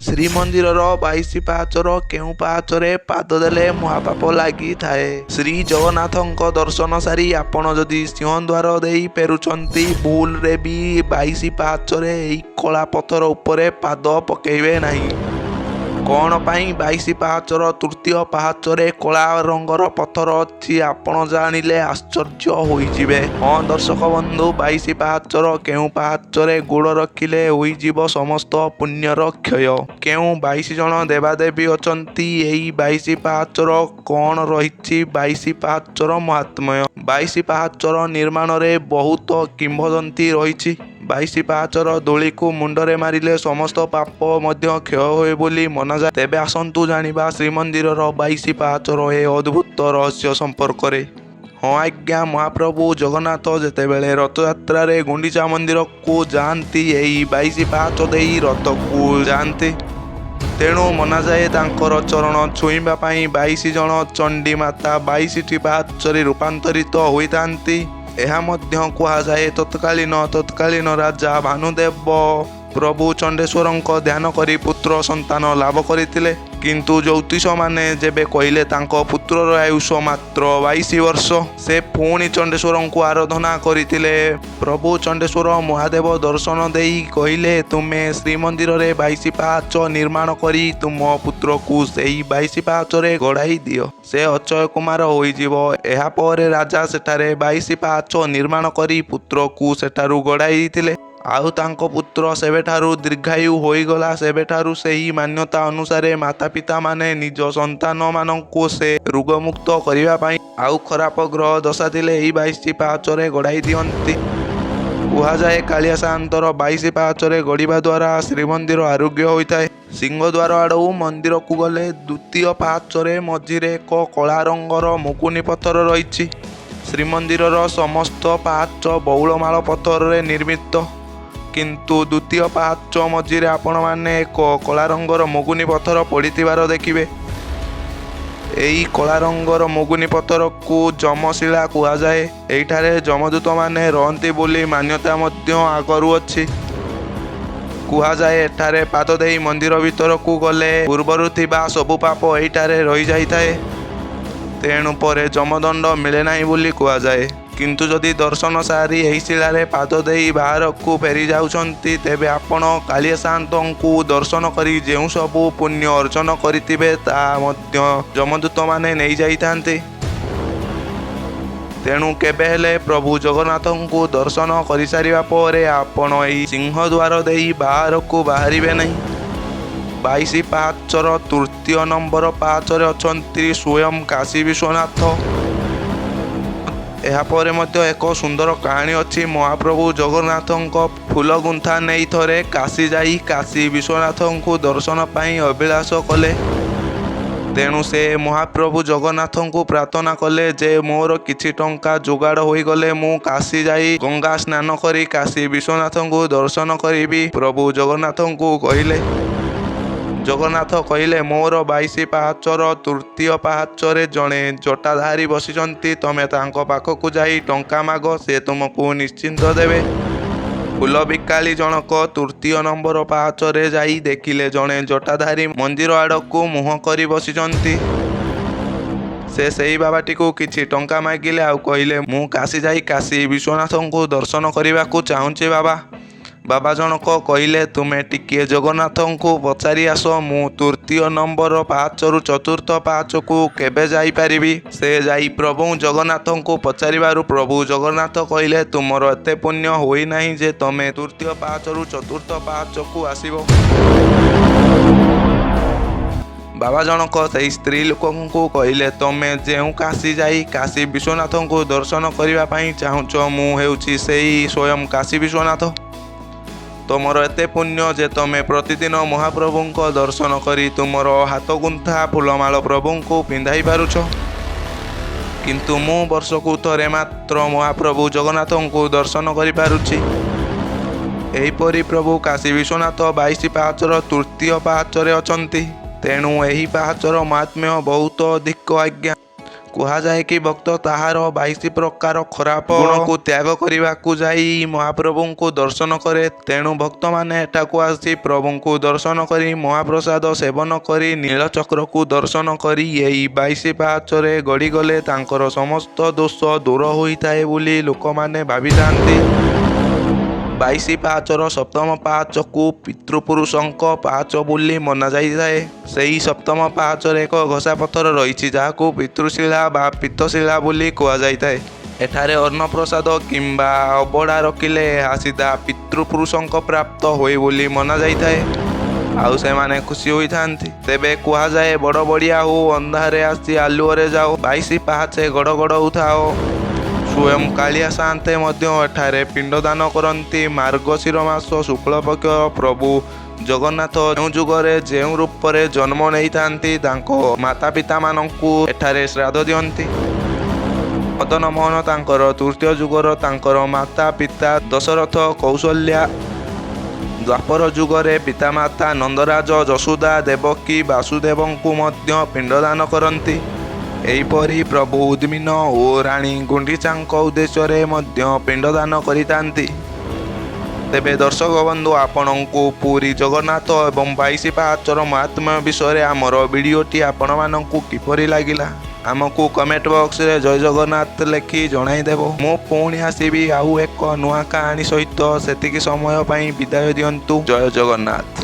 ଶ୍ରୀମନ୍ଦିରର 22 ପାହାଚର କେଉଁ ପାହାଚରେ ପାଦ ଦେଲେ ମହାପାପ ଲାଗିଥାଏ? ଶ୍ରୀ ଜଗନ୍ନାଥଙ୍କ ଦର୍ଶନ ସାରି ଆପଣ ଯଦି ସିଂହଦ୍ୱାର ଦେଇ ଫେରୁଛନ୍ତି, ଭୁଲରେ ବି 22 ପାହାଚରେ ଏହି କଳା ପଥର ଉପରେ ପାଦ ପକେଇବେ ନାହିଁ। କ'ଣ ପାଇଁ 22 ପାହାଚର ତୃତୀୟ ପାହାଚରେ କଳା ରଙ୍ଗର ପଥର ଅଛି ଆପଣ ଜାଣିଲେ ଆଶ୍ଚର୍ଯ୍ୟ ହୋଇଯିବେ। ହଁ ଦର୍ଶକ ବନ୍ଧୁ, 22 ପାହାଚର କେଉଁ ପାହାଚରେ ଗୋଡ଼ ରଖିଲେ ହୋଇଯିବ ସମସ୍ତ ପୁଣ୍ୟର କ୍ଷୟ? କେଉଁ 22 ଜଣ ଦେବାଦେବୀ ଅଛନ୍ତି? ଏହି 22 ପାହାଚର କ'ଣ ରହିଛି 22 ପାହାଚର ମହାତ୍ମ୍ୟ? 22 ପାହାଚର ନିର୍ମାଣରେ ବହୁତ କିମ୍ବଦନ୍ତୀ ରହିଛି। 22 ପାହାଚର ଧୂଳିକୁ ମୁଣ୍ଡରେ ମାରିଲେ ସମସ୍ତ ପାପ ମଧ୍ୟ କ୍ଷୟ ହୁଏ ବୋଲି ମନାଯାଏ। ତେବେ ଆସନ୍ତୁ ଜାଣିବା ଶ୍ରୀମନ୍ଦିରର 22 ପାହାଚର ଏ ଅଦ୍ଭୁତ ରହସ୍ୟ ସମ୍ପର୍କରେ। ହଁ ଆଜ୍ଞା, ମହାପ୍ରଭୁ ଜଗନ୍ନାଥ ଯେତେବେଳେ ରଥଯାତ୍ରାରେ ଗୁଣ୍ଡିଚା ମନ୍ଦିରକୁ ଯାଆନ୍ତି, ଏହି 22 ପାହାଚ ଦେଇ ରଥକୁ ଯାଆନ୍ତି। ତେଣୁ ମନାଯାଏ ତାଙ୍କର ଚରଣ ଛୁଇଁବା ପାଇଁ 22 ଜଣ ଚଣ୍ଡୀ ମାତା 22ଟି ପାହାଚରେ ରୂପାନ୍ତରିତ ହୋଇଥାନ୍ତି। ଏହା ମଧ୍ୟ କୁହାଯାଏ ତତ୍କାଳୀନ ରାଜା ଭାନୁଦେବ ପ୍ରଭୁ ଚଣ୍ଡେଶ୍ୱରଙ୍କ ଧ୍ୟାନ କରି ପୁତ୍ର ସନ୍ତାନ ଲାଭ କରିଥିଲେ। କିନ୍ତୁ ଜ୍ୟୋତିଷମାନେ ଯେବେ କହିଲେ ତାଙ୍କ ପୁତ୍ରର ଆୟୁଷ ମାତ୍ର 22 ବର୍ଷ, ସେ ପୁଣି ଚଣ୍ଡେଶ୍ୱରଙ୍କୁ ଆରାଧନା କରିଥିଲେ। ପ୍ରଭୁ ଚଣ୍ଡେଶ୍ୱର ମହାଦେବ ଦର୍ଶନ ଦେଇ କହିଲେ, ତୁମେ ଶ୍ରୀମନ୍ଦିରରେ 22 ପାହାଚ ନିର୍ମାଣ କରି ତୁମ ପୁତ୍ରକୁ ସେହି 22 ପାହାଚରେ ଗଡ଼ାଇ ଦିଅ, ସେ ଅକ୍ଷୟ କୁମାର ହୋଇଯିବ। ଏହାପରେ ରାଜା ସେଠାରେ 22 ପାହାଚ ନିର୍ମାଣ କରି ପୁତ୍ରକୁ ସେଠାରୁ ଗଡ଼ାଇଥିଲେ। ଆଉ ତାଙ୍କ ପୁତ୍ର ସେବେଠାରୁ ଦୀର୍ଘାୟୁ ହୋଇଗଲା। ସେବେଠାରୁ ସେହି ମାନ୍ୟତା ଅନୁସାରେ ମାତାପିତାମାନେ ନିଜ ସନ୍ତାନମାନଙ୍କୁ ସେ ରୋଗମୁକ୍ତ କରିବା ପାଇଁ ଆଉ ଖରାପ ଗ୍ରହ ଦଶା ଥିଲେ ଏହି 22 ପାହାଚରେ ଗଡ଼ାଇ ଦିଅନ୍ତି। କୁହାଯାଏ କାଳିଆ ସାଆନ୍ତର 22 ପାହାଚରେ ଗଡ଼ିବା ଦ୍ୱାରା ଶ୍ରୀମନ୍ଦିର ଆରୋଗ୍ୟ ହୋଇଥାଏ। ସିଂହଦ୍ୱାର ଆଡ଼ୁ ମନ୍ଦିରକୁ ଗଲେ ଦ୍ୱିତୀୟ ପାହାଚରେ ମଝିରେ ଏକ କଳା ରଙ୍ଗର ମୁଗୁନି ପଥର ରହିଛି। ଶ୍ରୀମନ୍ଦିରର ସମସ୍ତ ପାହାଚ ବଉଳମାଳ ପଥରରେ ନିର୍ମିତ, କିନ୍ତୁ ଦ୍ୱିତୀୟ ପାହାଚ ମଝିରେ ଆପଣମାନେ ଏକ କଳା ରଙ୍ଗର ମୁଗୁନି ପଥର ପଡ଼ିଥିବାର ଦେଖିବେ। ଏହି କଳା ରଙ୍ଗର ମୁଗୁନି ପଥରକୁ ଯମଶିଳା କୁହାଯାଏ। ଏହିଠାରେ ଯମଦୂତମାନେ ରହନ୍ତି ବୋଲି ମାନ୍ୟତା ମଧ୍ୟ ଆଗରୁ ଅଛି। କୁହାଯାଏ ଏଠାରେ ପାଦ ଦେଇ ମନ୍ଦିର ଭିତରକୁ ଗଲେ ପୂର୍ବରୁ ଥିବା ସବୁ ପାପ ଏହିଠାରେ ରହିଯାଇଥାଏ। ତେଣୁ ପରେ ଯମଦଣ୍ଡ ମିଳେ ନାହିଁ ବୋଲି କୁହାଯାଏ। କିନ୍ତୁ ଯଦି ଦର୍ଶନ ସାରି ଏହି ଶିଳାରେ ପାଦ ଦେଇ ବାହାରକୁ ଫେରି ଯାଉଛନ୍ତି, ତେବେ ଆପଣ କାଳିଆ ସାଆନ୍ତଙ୍କୁ ଦର୍ଶନ କରି ଯେଉଁ ସବୁ ପୁଣ୍ୟ ଅର୍ଜନ କରିଥିବେ ତାହା ମଧ୍ୟ ଯମଦୂତମାନେ ନେଇଯାଇଥାନ୍ତି। ତେଣୁ କେବେ ହେଲେ ପ୍ରଭୁ ଜଗନ୍ନାଥଙ୍କୁ ଦର୍ଶନ କରିସାରିବା ପରେ ଆପଣ ଏହି ସିଂହଦ୍ୱାର ଦେଇ ବାହାରକୁ ବାହାରିବେ ନାହିଁ। 22 ପାହାଚର ତୃତୀୟ ନମ୍ବର ପାହାଚରେ ଅଛନ୍ତି ସ୍ୱୟଂ କାଶୀ ବିଶ୍ୱନାଥ। ଏହାପରେ ମଧ୍ୟ ଏକ ସୁନ୍ଦର କାହାଣୀ ଅଛି। ମହାପ୍ରଭୁ ଜଗନ୍ନାଥଙ୍କ ଫୁଲଗୁନ୍ଥା ନେଇ ଥରେ କାଶୀ ଯାଇ କାଶୀ ବିଶ୍ୱନାଥଙ୍କୁ ଦର୍ଶନ ପାଇଁ ଅଭିଳାଷ କଲେ। ତେଣୁ ସେ ମହାପ୍ରଭୁ ଜଗନ୍ନାଥଙ୍କୁ ପ୍ରାର୍ଥନା କଲେ ଯେ ମୋର କିଛି ଟଙ୍କା ଯୋଗାଡ଼ ହୋଇଗଲେ ମୁଁ କାଶୀ ଯାଇ ଗଙ୍ଗା ସ୍ନାନ କରି କାଶୀ ବିଶ୍ୱନାଥଙ୍କୁ ଦର୍ଶନ କରିବି। ପ୍ରଭୁ ଜଗନ୍ନାଥଙ୍କୁ କହିଲେ। ଜଗନ୍ନାଥ କହିଲେ, ମୋର 22 ପାହାଚର ତୃତୀୟ ପାହାଚରେ ଜଣେ ଜଟାଧାରୀ ବସିଛନ୍ତି। ତମେ ତାଙ୍କ ପାଖକୁ ଯାଇ ଟଙ୍କା ମାଗ, ସେ ତୁମକୁ ନିଶ୍ଚିନ୍ତ ଦେବେ। ଫୁଲ ବିକାଳି ଜଣକ ତୃତୀୟ ନମ୍ବର ପାହାଚରେ ଯାଇ ଦେଖିଲେ ଜଣେ ଜଟାଧାରୀ ମନ୍ଦିର ଆଡ଼କୁ ମୁହଁ କରି ବସିଛନ୍ତି। ସେ ସେହି ବାବାଟିକୁ କିଛି ଟଙ୍କା ମାଗିଲେ ଆଉ କହିଲେ, ମୁଁ କାଶୀ ଯାଇ କାଶୀ ବିଶ୍ୱନାଥଙ୍କୁ ଦର୍ଶନ କରିବାକୁ ଚାହୁଁଛି ବାବା। ବାବା ଜଣକ କହିଲେ, ତୁମେ ଟିକିଏ ଜଗନ୍ନାଥଙ୍କୁ ପଚାରି ଆସ, ମୁଁ ତୃତୀୟ ନମ୍ବର ପାହାଚରୁ ଚତୁର୍ଥ ପାହାଚକୁ କେବେ ଯାଇପାରିବି? ସେ ଯାଇ ପ୍ରଭୁ ଜଗନ୍ନାଥଙ୍କୁ ପଚାରିବାରୁ ପ୍ରଭୁ ଜଗନ୍ନାଥ କହିଲେ, ତୁମର ଏତେ ପୁଣ୍ୟ ହୋଇନାହିଁ ଯେ ତମେ ତୃତୀୟ ପାହାଚରୁ ଚତୁର୍ଥ ପାହାଚକୁ ଆସିବ। ବାବା ଜଣକ ସେହି ସ୍ତ୍ରୀ ଲୋକଙ୍କୁ କହିଲେ, ତମେ ଯେଉଁ କାଶୀ ଯାଇ କାଶୀ ବିଶ୍ୱନାଥଙ୍କୁ ଦର୍ଶନ କରିବା ପାଇଁ ଚାହୁଁଛ, ମୁଁ ହେଉଛି ସେହି ସ୍ୱୟଂ କାଶୀ ବିଶ୍ୱନାଥ। ତମର ଏତେ ପୁଣ୍ୟ ଯେ ତମେ ପ୍ରତିଦିନ ମହାପ୍ରଭୁଙ୍କ ଦର୍ଶନ କରି ତୁମର ହାତଗୁନ୍ଥା ଫୁଲମାଳ ପ୍ରଭୁଙ୍କୁ ପିନ୍ଧାଇ ପାରୁଛ। କିନ୍ତୁ ମୁଁ ବର୍ଷକୁ ଥରେ ମାତ୍ର ମହାପ୍ରଭୁ ଜଗନ୍ନାଥଙ୍କୁ ଦର୍ଶନ କରିପାରୁଛି। ଏହିପରି ପ୍ରଭୁ କାଶୀ ବିଶ୍ୱନାଥ 22 ପାହାଚର ତୃତୀୟ ପାହାଚରେ ଅଛନ୍ତି। ତେଣୁ ଏହି ପାହାଚର ମହାତ୍ମ୍ୟ ବହୁତ ଅଧିକ ଆଜ୍ଞା। କୁହାଯାଏ କି ଭକ୍ତ ତାହାର 22 ପ୍ରକାର ଖରାପ ଗୁଣକୁ ତ୍ୟାଗ କରିବାକୁ ଯାଇ ମହାପ୍ରଭୁଙ୍କୁ ଦର୍ଶନ କରେ। ତେଣୁ ଭକ୍ତମାନେ ଏଠାକୁ ଆସି ପ୍ରଭୁଙ୍କୁ ଦର୍ଶନ କରି ମହାପ୍ରସାଦ ସେବନ କରି ନୀଳଚକ୍ରକୁ ଦର୍ଶନ କରି ଏହି 22 ପାହାଚରେ ଗଡ଼ିଗଲେ ତାଙ୍କର ସମସ୍ତ ଦୋଷ ଦୂର ହୋଇଥାଏ ବୋଲି ଲୋକମାନେ ଭାବିଥାନ୍ତି। 22 ପାହାଚର ସପ୍ତମ ପାହାଚକୁ ପିତୃପୁରୁଷଙ୍କ ପାହାଚ ବୋଲି ମନାଯାଇଥାଏ। ସେହି ସପ୍ତମ ପାହାଚରେ ଏକ ଘଷା ପଥର ରହିଛି ଯାହାକୁ ପିତୃଶିଳା ବା ପିତ୍ତଶିଳା ବୋଲି କୁହାଯାଇଥାଏ। ଏଠାରେ ଅନ୍ନପ୍ରସାଦ କିମ୍ବା ଅବଢ଼ା ରଖିଲେ ଏହା ସିଧା ପିତୃପୁରୁଷଙ୍କ ପ୍ରାପ୍ତ ହୁଏ ବୋଲି ମନାଯାଇଥାଏ ଆଉ ସେମାନେ ଖୁସି ହୋଇଥାନ୍ତି। ତେବେ କୁହାଯାଏ ବଡ଼ ବଡ଼ିଆ ହୋ ଅନ୍ଧାରେ ଆସି ଆଲୁଅରେ ଯାଅ, 22 ପାହାଚେ ଗଡ଼ ଗଡ଼ଉଥାଅ। ସ୍ୱୟଂ କାଳିଆ ସାଆନ୍ତେ ମଧ୍ୟ ଏଠାରେ ପିଣ୍ଡଦାନ କରନ୍ତି। ମାର୍ଗଶିର ମାସ ଶୁକ୍ଳପକ୍ଷ ପ୍ରଭୁ ଜଗନ୍ନାଥ ଯେଉଁ ଯୁଗରେ ଯେଉଁ ରୂପରେ ଜନ୍ମ ନେଇଥାନ୍ତି ତାଙ୍କ ମାତା ପିତାମାନଙ୍କୁ ଏଠାରେ ଶ୍ରାଦ୍ଧ ଦିଅନ୍ତି। ମଦନ ମୋହନ ତାଙ୍କର ତୃତୀୟ ଯୁଗର ତାଙ୍କର ମାତା ପିତା ଦଶରଥ କୌଶଲ୍ୟା, ଦ୍ୱାପର ଯୁଗରେ ପିତାମାତା ନନ୍ଦରାଜ ଯଶୋଦା ଦେବକୀ ବାସୁଦେବଙ୍କୁ ମଧ୍ୟ ପିଣ୍ଡଦାନ କରନ୍ତି। ଏହିପରି ପ୍ରଭୁ ଉଦ୍ଭିନ୍ନ ଓ ରାଣୀ ଗୁଣ୍ଡିଚାଙ୍କ ଉଦ୍ଦେଶ୍ୟରେ ମଧ୍ୟ ପିଣ୍ଡଦାନ କରିଥାନ୍ତି। ତେବେ ଦର୍ଶକ ବନ୍ଧୁ, ଆପଣଙ୍କୁ ପୁରୀ ଜଗନ୍ନାଥ ଏବଂ 22 ପାହାଚର ମହାତ୍ମ୍ୟ ବିଷୟରେ ଆମର ଭିଡ଼ିଓଟି ଆପଣମାନଙ୍କୁ କିପରି ଲାଗିଲା ଆମକୁ କମେଣ୍ଟ ବକ୍ସରେ ଜୟ ଜଗନ୍ନାଥ ଲେଖି ଜଣାଇଦେବ। ମୁଁ ପୁଣି ଆସିବି ଆଉ ଏକ ନୂଆ କାହାଣୀ ସହିତ। ସେତିକି ସମୟ ପାଇଁ ବିଦାୟ ଦିଅନ୍ତୁ। ଜୟ ଜଗନ୍ନାଥ।